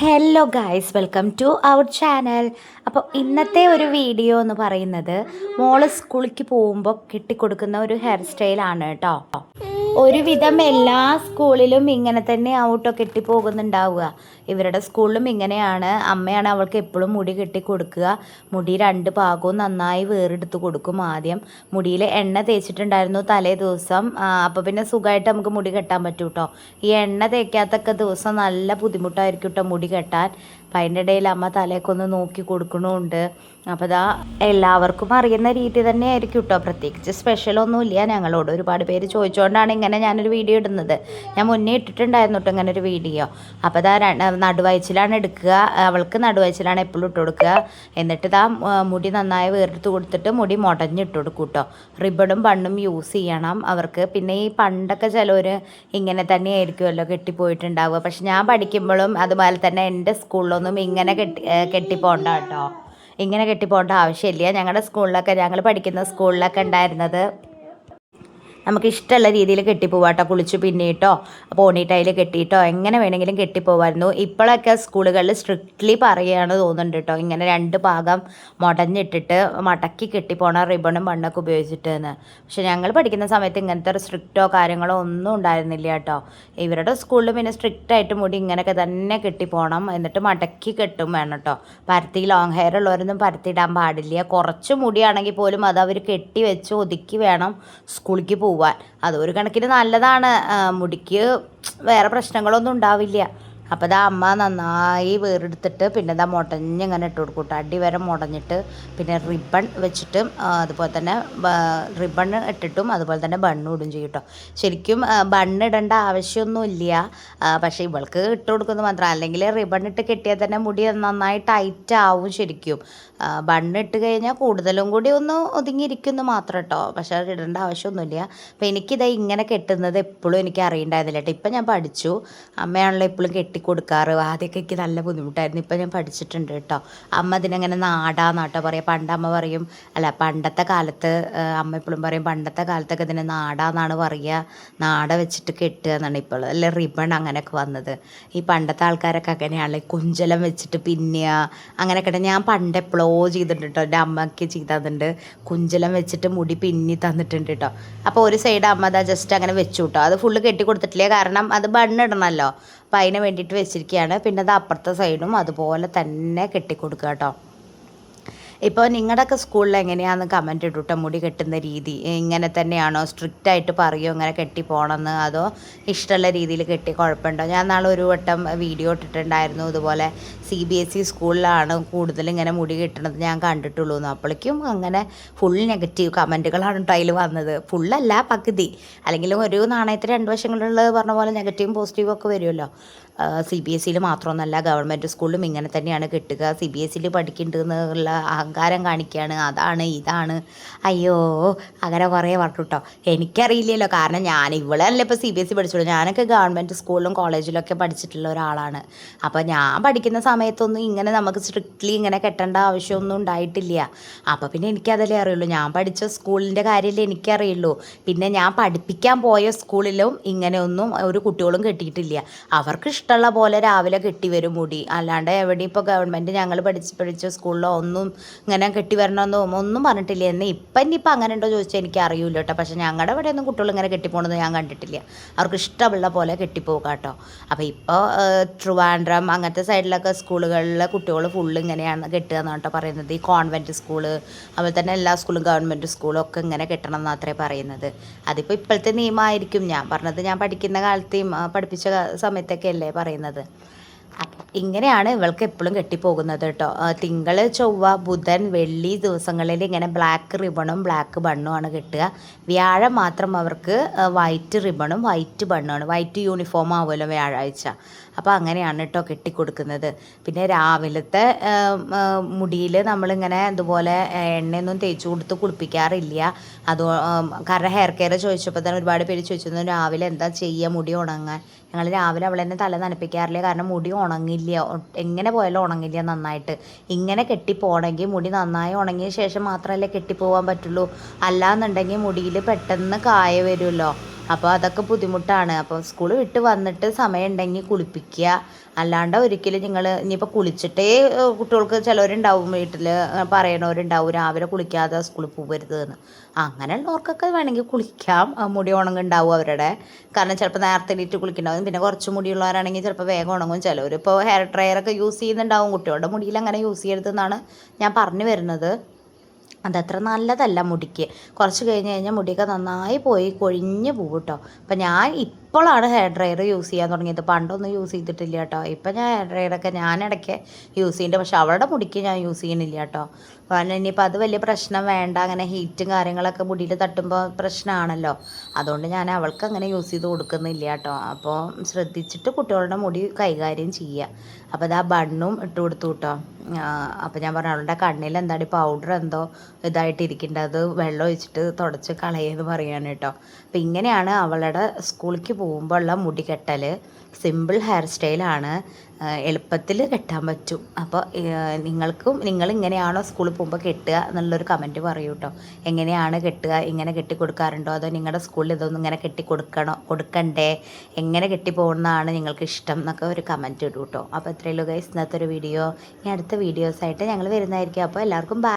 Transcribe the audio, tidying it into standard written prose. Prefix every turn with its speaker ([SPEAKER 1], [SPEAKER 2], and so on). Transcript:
[SPEAKER 1] Hello guys, welcome to our channel. അപ്പോൾ ഇന്നത്തെ ഒരു വീഡിയോ എന്ന് പറയുന്നത് മോള് സ്കൂളിലേക്ക് പോകുമ്പോൾ കെട്ടിക്കൊടുക്കുന്ന ഒരു ഹെയർ സ്റ്റൈലാണ് കേട്ടോ. ഒരുവിധം എല്ലാ സ്കൂളിലും ഇങ്ങനെ തന്നെ ഔട്ടോ കെട്ടിപ്പോകുന്നുണ്ടാവുക. ഇവരുടെ സ്കൂളിലും ഇങ്ങനെയാണ്. അമ്മയാണ് അവൾക്ക് എപ്പോഴും മുടി കെട്ടി കൊടുക്കുക. മുടി രണ്ട് ഭാഗവും നന്നായി വേറെടുത്ത് കൊടുക്കും. ആദ്യം മുടിയിൽ എണ്ണ തേച്ചിട്ടുണ്ടായിരുന്നു തലേ ദിവസം. അപ്പോൾ പിന്നെ സുഖമായിട്ട് നമുക്ക് മുടി കെട്ടാൻ പറ്റും കേട്ടോ. ഈ എണ്ണ തേക്കാത്തൊക്കെ ദിവസം നല്ല ബുദ്ധിമുട്ടായിരിക്കും കേട്ടോ മുടി കെട്ടാൻ. അപ്പം അതിൻ്റെ ഇടയിൽ അമ്മ തലേക്കൊന്ന് നോക്കി കൊടുക്കണമുണ്ട്. അപ്പോൾ ഇതാ എല്ലാവർക്കും അറിയുന്ന രീതി തന്നെ ആയിരിക്കും കേട്ടോ. പ്രത്യേകിച്ച് സ്പെഷ്യലൊന്നുമില്ല. ഞങ്ങളോട് ഒരുപാട് പേര് ചോദിച്ചുകൊണ്ടാണ് ഇങ്ങനെ ഞാനൊരു വീഡിയോ ഇടുന്നത്. ഞാൻ മുന്നേ ഇട്ടിട്ടുണ്ടായിരുന്നു കേട്ടോ ഇങ്ങനെ ഒരു വീഡിയോ. അപ്പോൾ ഇതാ നടുവയച്ചിലാണ് എടുക്കുക. അവൾക്ക് നടുവയച്ചിലാണ് എപ്പോഴും ഇട്ട് കൊടുക്കുക. എന്നിട്ട് ഇതാ മുടി നന്നായി വേർത്ത് കൊടുത്തിട്ട് മുടി മുടഞ്ഞിട്ട് കൊടുക്കും കേട്ടോ. റിബണും ബണ്ണും യൂസ് ചെയ്യണം അവർക്ക്. പിന്നെ ഈ പണ്ടൊക്കെ ചിലവർ ഇങ്ങനെ തന്നെ ആയിരിക്കുമല്ലോ കെട്ടിപ്പോയിട്ടുണ്ടാവുക. പക്ഷെ ഞാൻ പഠിക്കുമ്പോഴും അതുപോലെ തന്നെ എൻ്റെ സ്കൂളിലൊന്നും ഇങ്ങനെ കെട്ടിപ്പോണ്ട കേട്ടോ. ഇങ്ങനെ കെട്ടിപ്പോകേണ്ട ആവശ്യമില്ല. ഞങ്ങളുടെ സ്കൂളിലൊക്കെ, ഞങ്ങൾ പഠിക്കുന്ന സ്കൂളിലൊക്കെ ഉണ്ടായിരുന്നത് നമുക്ക് ഇഷ്ടമുള്ള രീതിയിൽ കെട്ടിപ്പോവാട്ടോ. കുളിച്ച് പിന്നിട്ടോ പോണിട്ടയിൽ കെട്ടിയിട്ടോ എങ്ങനെ വേണമെങ്കിലും കെട്ടിപ്പോവായിരുന്നു. ഇപ്പോഴൊക്കെ സ്കൂളുകളിൽ സ്ട്രിക്ട്ലി പറയുകയാണ് തോന്നുന്നുണ്ട് കേട്ടോ, ഇങ്ങനെ രണ്ട് ഭാഗം മുടഞ്ഞിട്ടിട്ട് മടക്കി കെട്ടിപ്പോണ റിബണും ബണ്ണൊക്കെ ഉപയോഗിച്ചിട്ട് എന്ന്. പക്ഷെ ഞങ്ങൾ പഠിക്കുന്ന സമയത്ത് ഇങ്ങനത്തെ ഒരു സ്ട്രിക്റ്റോ കാര്യങ്ങളോ ഒന്നും ഉണ്ടായിരുന്നില്ല കേട്ടോ. ഇവരുടെ സ്കൂളിൽ പിന്നെ സ്ട്രിക്റ്റായിട്ട് മുടി ഇങ്ങനെയൊക്കെ തന്നെ കെട്ടിപ്പോണം. എന്നിട്ട് മടക്കി കെട്ടും വേണം കേട്ടോ. പരത്തി ലോങ് ഹെയർ ഉള്ളവരൊന്നും പരത്തിയിടാൻ പാടില്ല. കുറച്ച് മുടിയാണെങ്കിൽ പോലും അത് അവർ കെട്ടി വെച്ച് ഒതുക്കി വേണം സ്കൂളിലേക്ക് പോവാൻ. അതൊരു കണക്കിന് നല്ലതാണ്. മുടിക്ക് വേറെ പ്രശ്നങ്ങളൊന്നും ഉണ്ടാവില്ല. അപ്പോൾ ഇതാ അമ്മ നന്നായി വേറെടുത്തിട്ട് പിന്നെ ഇതാ മുടഞ്ഞിങ്ങനെ ഇട്ട് കൊടുക്കും കേട്ടോ. അടി വരെ മുടഞ്ഞിട്ട് പിന്നെ റിബൺ വെച്ചിട്ട് അതുപോലെ തന്നെ റിബൺ ഇട്ടിട്ടും അതുപോലെ തന്നെ ബണ്ണും ഇടും ചെയ്യും കേട്ടോ. ശരിക്കും ബണ്ണിടേണ്ട ആവശ്യമൊന്നുമില്ല. പക്ഷേ ഇവൾക്ക് ഇട്ട് കൊടുക്കുന്നത് മാത്രം. അല്ലെങ്കിൽ റിബൺ ഇട്ട് കെട്ടിയാൽ തന്നെ മുടി നന്നായി ടൈറ്റ് ആവും ശരിക്കും. ബണ്ണിട്ട് കഴിഞ്ഞാൽ കൂടുതലും കൂടി ഒന്ന് ഒതുങ്ങിയിരിക്കുന്നു മാത്രം കേട്ടോ. പക്ഷേ അത് ഇടേണ്ട ആവശ്യമൊന്നുമില്ല. അപ്പോൾ എനിക്കിത് ഇങ്ങനെ കെട്ടുന്നത് എപ്പോഴും എനിക്ക് അറിയണ്ടായിരുന്നില്ല കേട്ടോ. ഇപ്പം ഞാൻ പഠിച്ചു. അമ്മയാണല്ലോ എപ്പോഴും കെട്ടിക്കൊടുക്കാറ്. ആദ്യമൊക്കെ എനിക്ക് നല്ല ബുദ്ധിമുട്ടായിരുന്നു. ഇപ്പം ഞാൻ പഠിച്ചിട്ടുണ്ട് കേട്ടോ. അമ്മ ഇതിനങ്ങനെ നാടാന്നാട്ടോ പറയുക. പണ്ട് അമ്മ പറയും, അല്ല പണ്ടത്തെ കാലത്ത് അമ്മ എപ്പോഴും പറയും, പണ്ടത്തെ കാലത്തൊക്കെ ഇതിന് നാടാന്നാണ് പറയുക. നാട വെച്ചിട്ട് കെട്ടുക എന്നാണ്. ഇപ്പോൾ അല്ലെ റിബൺ അങ്ങനെയൊക്കെ വന്നത്. ഈ പണ്ടത്തെ ആൾക്കാരൊക്കെ അങ്ങനെയാണല്ലോ കുഞ്ചലം വെച്ചിട്ട് പിന്നുക അങ്ങനെയൊക്കെ. ഞാൻ പണ്ട് എപ്പോഴോ ചെയ്തിട്ടുണ്ട് കേട്ടോ. എൻ്റെ അമ്മയ്ക്ക് ചെയ്തിട്ടുണ്ട്. കുഞ്ചലം വെച്ചിട്ട് മുടി പിന്നി തന്നിട്ടുണ്ട് കേട്ടോ. അപ്പോൾ ഒരു സൈഡ് അമ്മ അതാ ജസ്റ്റ് അങ്ങനെ വെച്ചു കേട്ടോ. അത് ഫുള്ള് കെട്ടി കൊടുത്തിട്ടില്ല, കാരണം അത് ബണ്ണിടണമല്ലോ. അപ്പോൾ അതിന് വേണ്ടിയിട്ട് വെച്ചിരിക്കുകയാണ്. പിന്നെ അത് അപ്പുറത്തെ സൈഡും അതുപോലെ തന്നെ കെട്ടിക്കൊടുക്കുക കേട്ടോ. ഇപ്പോൾ നിങ്ങളുടെയൊക്കെ സ്കൂളിൽ എങ്ങനെയാണെന്ന് കമൻറ്റ് ഇട്ടു കേട്ടോ. മുടി കെട്ടുന്ന രീതി ഇങ്ങനെ തന്നെയാണോ? സ്ട്രിക്റ്റായിട്ട് പറയുമോ ഇങ്ങനെ കെട്ടി പോകണമെന്ന്? അതോ ഇഷ്ടമുള്ള രീതിയിൽ കെട്ടി കുഴപ്പമുണ്ടോ? ഞാൻ നാളെ ഒരു വട്ടം വീഡിയോ ഇട്ടിട്ടുണ്ടായിരുന്നു. ഇതുപോലെ CBSE സ്കൂളിലാണ് കൂടുതൽ ഇങ്ങനെ മുടി കെട്ടണത് ഞാൻ കണ്ടിട്ടുള്ളൂ എന്ന്. അപ്പോഴേക്കും അങ്ങനെ ഫുൾ നെഗറ്റീവ് കമൻറ്റുകളാണ് കേട്ടോ അതിൽ വന്നത്. ഫുള്ളല്ല, പകുതി. അല്ലെങ്കിൽ ഒരു നാണയത്തിന് രണ്ട് വശങ്ങളുള്ളത് പറഞ്ഞ പോലെ നെഗറ്റീവും പോസിറ്റീവും ഒക്കെ വരുമല്ലോ. CBSEയിൽ മാത്രമൊന്നുമല്ല, ഗവൺമെൻറ് സ്കൂളിലും ഇങ്ങനെ തന്നെയാണ് കെട്ടുക. CBSEയിൽ പഠിക്കേണ്ടതെന്നുള്ള അഹങ്കാരം കാണിക്കുകയാണ്. അതാണ് ഇതാണ്, അയ്യോ അങ്ങനെ കുറേ പറഞ്ഞു കേട്ടോ. എനിക്കറിയില്ലല്ലോ, കാരണം ഞാൻ ഇവളല്ല ഇപ്പോൾ CBSE പഠിച്ചുള്ളൂ. ഞാനൊക്കെ ഗവൺമെൻറ് സ്കൂളിലും കോളേജിലൊക്കെ പഠിച്ചിട്ടുള്ള ഒരാളാണ്. അപ്പോൾ ഞാൻ പഠിക്കുന്ന സമയത്തൊന്നും ഇങ്ങനെ നമുക്ക് സ്ട്രിക്ട്ലി ഇങ്ങനെ കെട്ടേണ്ട ആവശ്യമൊന്നും ഉണ്ടായിട്ടില്ല. അപ്പോൾ പിന്നെ എനിക്കതല്ലേ അറിയുള്ളൂ. ഞാൻ പഠിച്ച സ്കൂളിൻ്റെ കാര്യമല്ലേ എനിക്കറിയുള്ളൂ. പിന്നെ ഞാൻ പഠിപ്പിക്കാൻ പോയ സ്കൂളിലും ഇങ്ങനെയൊന്നും ഒരു കുട്ടികളും കെട്ടിയിട്ടില്ല. അവർക്ക് ഇഷ്ടമുള്ള പോലെ രാവിലെ കെട്ടി വരും മുടി. അല്ലാണ്ട് എവിടെ ഇപ്പോൾ ഗവൺമെൻറ് ഞങ്ങൾ പഠിച്ച സ്കൂളിലോ ഒന്നും ഇങ്ങനെ കെട്ടി വരണമെന്നോ ഒന്നും പറഞ്ഞിട്ടില്ല. എന്ന് ഇനിയിപ്പോൾ അങ്ങനെ ഉണ്ടോ ചോദിച്ചാൽ എനിക്ക് അറിയില്ല കേട്ടോ. പക്ഷേ ഞങ്ങളുടെ ഇവിടെ ഒന്നും കുട്ടികൾ ഇങ്ങനെ കെട്ടിപ്പോകണമെന്ന് ഞാൻ കണ്ടിട്ടില്ല. അവർക്ക് ഇഷ്ടമുള്ള പോലെ കെട്ടിപ്പോകുക കേട്ടോ. അപ്പോൾ ഇപ്പോൾ ട്രിവാൻഡ്രം അങ്ങനത്തെ സൈഡിലൊക്കെ സ്കൂളുകളിലെ കുട്ടികൾ ഫുള്ള് ഇങ്ങനെയാണ് കെട്ടുക എന്നാണ് കേട്ടോ പറയുന്നത്. ഈ കോൺവെൻറ്റ് സ്കൂള് അതുപോലെ തന്നെ എല്ലാ സ്കൂളും ഗവൺമെൻറ് സ്കൂളും ഒക്കെ ഇങ്ങനെ കെട്ടണം എന്നാത്രേ പറയുന്നത്. അതിപ്പോൾ ഇപ്പോഴത്തെ നിയമമായിരിക്കും. ഞാൻ പറഞ്ഞത് ഞാൻ പഠിക്കുന്ന കാലത്തെയും പഠിപ്പിച്ച സമയത്തൊക്കെ അല്ലേ പറയുന്നത്. അപ്പം ഇങ്ങനെയാണ് ഇവൾക്ക് എപ്പോഴും കെട്ടിപ്പോകുന്നത് കേട്ടോ. തിങ്കൾ, ചൊവ്വ, ബുധൻ, വെള്ളി ദിവസങ്ങളിൽ ഇങ്ങനെ ബ്ലാക്ക് റിബണും ബ്ലാക്ക് ബണ്ണുമാണ് കെട്ടുക. വ്യാഴം മാത്രം അവർക്ക് വൈറ്റ് റിബണും വൈറ്റ് ബണ്ണുമാണ്. വൈറ്റ് യൂണിഫോം ആവുമല്ലോ വ്യാഴാഴ്ച. അപ്പോൾ അങ്ങനെയാണ് കേട്ടോ കെട്ടിക്കൊടുക്കുന്നത്. പിന്നെ രാവിലത്തെ മുടിയിൽ നമ്മളിങ്ങനെ ഇതുപോലെ എണ്ണയൊന്നും തേച്ച് കൊടുത്ത് കുളിപ്പിക്കാറില്ല. അത് കാരണം ഹെയർ കെയർ ചോദിച്ചപ്പോൾ തന്നെ ഒരുപാട് പേര് ചോദിച്ചിരുന്നു രാവിലെ എന്താ ചെയ്യുക മുടി ഉണങ്ങാൻ. ഞങ്ങൾ രാവിലെ അവൾ തന്നെ തല നനപ്പിക്കാറില്ല, കാരണം മുടി ഉണങ്ങില്ല, എങ്ങനെ പോയാലും ഉണങ്ങില്ല നന്നായിട്ട്. ഇങ്ങനെ കെട്ടിപ്പോകണമെങ്കിൽ മുടി നന്നായി ഉണങ്ങിയ ശേഷം മാത്രമല്ലേ കെട്ടിപ്പോകാൻ പറ്റുള്ളൂ. അല്ലാന്നുണ്ടെങ്കിൽ മുടിയിൽ പെട്ടെന്ന് കായ വരുമല്ലോ. അപ്പോൾ അതൊക്കെ ബുദ്ധിമുട്ടാണ്. അപ്പോൾ സ്കൂൾ വിട്ട് വന്നിട്ട് സമയം ഉണ്ടെങ്കിൽ കുളിപ്പിക്കുക. അല്ലാണ്ട് ഒരിക്കലും നിങ്ങൾ ഇനിയിപ്പോൾ കുളിച്ചിട്ടേ കുട്ടികൾക്ക് ചിലവരുണ്ടാവും വീട്ടിൽ പറയണവരുണ്ടാവും രാവിലെ കുളിക്കാതെ സ്കൂളിൽ പോകരുത് എന്ന്. അങ്ങനെയുള്ളവർക്കൊക്കെ വേണമെങ്കിൽ കുളിക്കാം, മുടി ഉണങ്ങുണ്ടാവും അവരുടെ. കാരണം ചിലപ്പോൾ നേരത്തെ എണീറ്റ് കുളിക്കുന്നുണ്ടാവും. പിന്നെ കുറച്ച് മുടിയുള്ളവരാണെങ്കിൽ ചിലപ്പോൾ വേഗം ഉണങ്ങും. ചിലവർ ഇപ്പോൾ ഹെയർ ഡ്രയറൊക്കെ യൂസ് ചെയ്യുന്നുണ്ടാവും. കുട്ടികളുടെ മുടിയിൽ അങ്ങനെ യൂസ് ചെയ്യരുതെന്നാണ് ഞാൻ പറഞ്ഞു വരുന്നത്. അതത്ര നല്ലതല്ല മുടിക്ക്. കുറച്ച് കഴിഞ്ഞ് കഴിഞ്ഞാൽ മുടിയൊക്കെ നന്നായി പോയി കൊഴിഞ്ഞ് പോകും കേട്ടോ. അപ്പം ഞാൻ ഇപ്പോഴാണ് ഹെയർ ഡ്രയർ യൂസ് ചെയ്യാൻ തുടങ്ങിയത്. പണ്ടൊന്നും യൂസ് ചെയ്തിട്ടില്ല കേട്ടോ. ഇപ്പം ഞാൻ ഹെയർ ഡ്രയറൊക്കെ ഞാനിടയ്ക്ക് യൂസ് ചെയ്യുന്നുണ്ട്. പക്ഷെ അവളുടെ മുടിക്ക് ഞാൻ യൂസ് ചെയ്യണില്ല കേട്ടോ. കാരണം ഇനിയിപ്പോൾ അത് വലിയ പ്രശ്നം വേണ്ട. അങ്ങനെ ഹീറ്റും കാര്യങ്ങളൊക്കെ മുടിയിൽ തട്ടുമ്പോൾ പ്രശ്നമാണല്ലോ. അതുകൊണ്ട് ഞാൻ അവൾക്ക് അങ്ങനെ യൂസ് ചെയ്ത് കൊടുക്കുന്നില്ല കേട്ടോ. അപ്പോൾ ശ്രദ്ധിച്ചിട്ട് കുട്ടികളുടെ മുടി കൈകാര്യം ചെയ്യുക. അപ്പോൾ അത് ആ ബണ്ണും ഇട്ട് കൊടുത്തു കേട്ടോ. അപ്പോൾ ഞാൻ പറഞ്ഞു അവളുടെ കണ്ണിൽ എന്താണ് പൗഡർ എന്തോ ഇതായിട്ടിരിക്കേണ്ടത്, അത് വെള്ളം ഒഴിച്ചിട്ട് തുടച്ച് കളയെന്ന് പറയാണ് കേട്ടോ. അപ്പോൾ ഇങ്ങനെയാണ് അവളുടെ സ്കൂളിലേക്ക് പോകുമ്പോൾ ഉള്ള മുടി കെട്ടൽ. സിമ്പിൾ ഹെയർ സ്റ്റൈലാണ്, എളുപ്പത്തിൽ കെട്ടാൻ പറ്റും. അപ്പോൾ നിങ്ങളിങ്ങനെയാണോ സ്കൂളിൽ പോകുമ്പോൾ കെട്ടുക എന്നുള്ളൊരു കമൻറ്റ് പറയൂ കേട്ടോ. എങ്ങനെയാണ് കെട്ടുക, ഇങ്ങനെ കെട്ടി കൊടുക്കാറുണ്ടോ, അതോ നിങ്ങളുടെ സ്കൂളിൽ ഇതൊന്നും ഇങ്ങനെ കെട്ടി കൊടുക്കണ്ടേ, എങ്ങനെ കെട്ടി പോകുന്നതാണ് നിങ്ങൾക്ക് ഇഷ്ടം എന്നൊക്കെ ഒരു കമൻറ്റ് ഇടൂ കേട്ടോ. അപ്പോൾ ഇത്രയുള്ളൂ ഗൈസ് ഇന്നത്തെ ഒരു വീഡിയോ. ഇനി അടുത്ത വീഡിയോസായിട്ട് ഞങ്ങൾ വരുന്നതായിരിക്കും. അപ്പോൾ എല്ലാവർക്കും ബൈ.